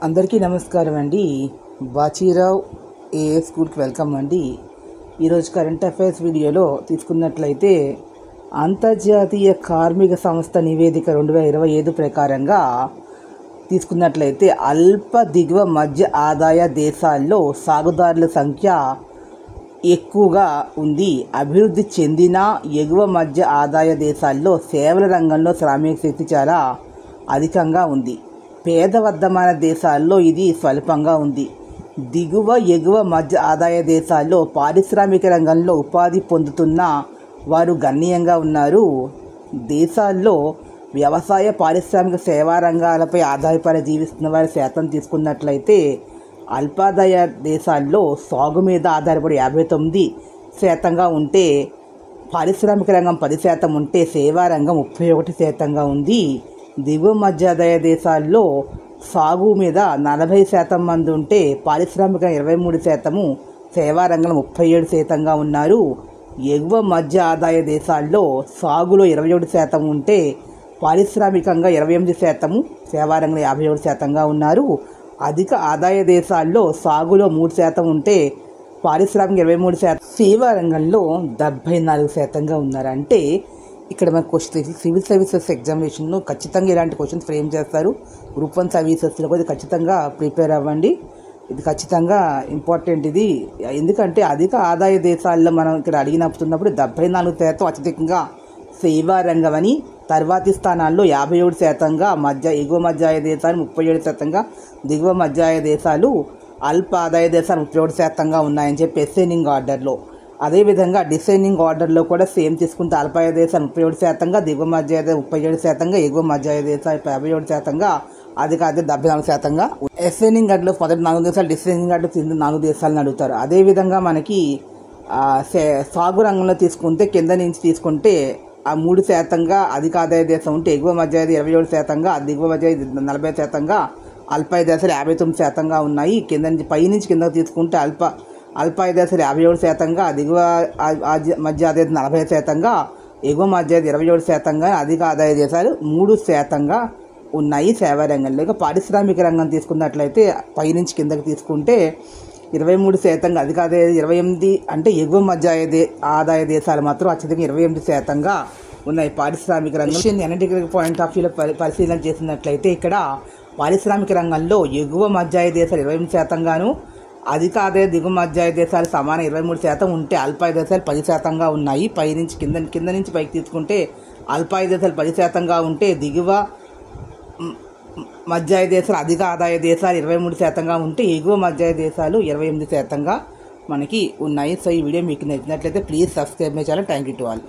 అందరికీ నమస్కారం అండి. బాచీరావు ఏఏ స్కూల్కి వెల్కమ్ అండి. ఈరోజు కరెంట్ అఫైర్స్ వీడియోలో తీసుకున్నట్లయితే అంతర్జాతీయ కార్మిక సంస్థ నివేదిక 2025 ప్రకారంగా తీసుకున్నట్లయితే అల్ప దిగువ మధ్య ఆదాయ దేశాల్లో సాగుదారుల సంఖ్య ఎక్కువగా ఉంది. అభివృద్ధి చెందిన ఎగువ మధ్య ఆదాయ దేశాల్లో సేవల రంగంలో శ్రామిక శక్తి చాలా అధికంగా ఉంది. పేదవర్ధమాన దేశాల్లో ఇది స్వల్పంగా ఉంది. దిగువ ఎగువ మధ్య ఆదాయ దేశాల్లో పారిశ్రామిక రంగంలో ఉపాధి పొందుతున్న వారు గణనీయంగా ఉన్నారు. దేశాల్లో వ్యవసాయ పారిశ్రామిక సేవా రంగాలపై ఆధారపడి జీవిస్తున్న వారి శాతం తీసుకున్నట్లయితే అల్పాదాయ దేశాల్లో సాగు మీద ఆధారపడి 59% ఉంటే, పారిశ్రామిక రంగం 10% ఉంటే, సేవా రంగం 31% ఉంది. దిగువ మధ్యాదాయ దేశాల్లో సాగు మీద 40% మంది ఉంటే, పారిశ్రామిక 23%, సేవా రంగంలో 37% ఉన్నారు. ఎగువ మధ్య ఆదాయ దేశాల్లో సాగులో 21% ఉంటే, పారిశ్రామికంగా 28%, సేవా రంగంలో 57% ఉన్నారు. అధిక ఆదాయ దేశాల్లో సాగులో 3% ఉంటే, పారిశ్రామిక 23%, సేవా రంగంలో 74% ఉన్నారు. అంటే ఇక్కడ మనకు క్వశ్చన్ సివిల్ సర్వీసెస్ ఎగ్జామినేషన్లో ఖచ్చితంగా ఇలాంటి క్వశ్చన్స్ ఫ్రేమ్ చేస్తారు. గ్రూప్ 1 సర్వీసెస్లో కూడా ఖచ్చితంగా ప్రిపేర్ అవ్వండి. ఇది ఖచ్చితంగా ఇంపార్టెంట్. ఇది ఎందుకంటే అధిక ఆదాయ దేశాల్లో మనం ఇక్కడ అడిగినప్పుడు 74% అత్యధికంగా సేవా రంగం అని, తర్వాతి స్థానాల్లో 57% ఎగువ మధ్యాయ దేశాలు, 37%, దిగువ మధ్యాయ దేశాలు, అల్ప ఆదాయ దేశాలు 31% ఉన్నాయని చెప్పి అసెండింగ్ ఆర్డర్లో. అదేవిధంగా డిసెండింగ్ ఆర్డర్లో కూడా సేమ్ తీసుకుంటే అల్పాయ దేశాలు 37%, దిగువ మధ్యాయ 37%, ఎగువ మధ్యాయ దేశాలు 57%, అధిక ఆదాయ 74%. అసెండింగ్ ఆర్డర్లో మొదటి 4 దేశాలు, డిసెండింగ్ ఆర్డర్ కింద 4 దేశాలను అడుగుతారు. అదేవిధంగా మనకి సాగు రంగంలో తీసుకుంటే కింద నుంచి తీసుకుంటే 3% అధిక ఆదాయ దేశం ఉంటే, ఎగువ మధ్యాయ 27%, దిగువ మధ్య 40%, అల్పాయ దేశాలు 59% ఉన్నాయి. కింద నుంచి పైనుంచి కింద తీసుకుంటే అల్పాయ దేశాలు 57%, దిగువ మధ్య ఆదాయ 40%, ఎగువ మధ్య 27%, అధిక ఆదాయ దేశాలు 3% ఉన్నాయి సేవా రంగంలో. ఇక పారిశ్రామిక రంగం తీసుకున్నట్లయితే పైనుంచి కిందకి తీసుకుంటే 23%, అధిక ఆదాయ 28%, అంటే ఎగువ మధ్య ఆదాయ దేశాలు మాత్రం అత్యధికంగా 28% ఉన్నాయి పారిశ్రామిక రంగం. ఎనలిటికల్ పాయింట్ ఆఫ్ వ్యూలో పరిశీలన చేసినట్లయితే ఇక్కడ పారిశ్రామిక రంగంలో ఎగువ మధ్యాయ దేశాలు 28%, అధిక ఆదాయ దిగువ మధ్యాయ దేశాలు సమానం 23% ఉంటే, అల్పాయ దేశాలు 10% ఉన్నాయి. పైనుంచి కింద నుంచి పైకి తీసుకుంటే అల్పాయ దేశాలు 10% ఉంటే, దిగువ మధ్యాయ దేశాలు, అధిక ఆదాయ దేశాలు 23% ఉంటే, ఎగువ మధ్యాయ దేశాలు 28% మనకి ఉన్నాయి. సో ఈ వీడియో మీకు నచ్చినట్లయితే please subscribe my channel. Thank you to all.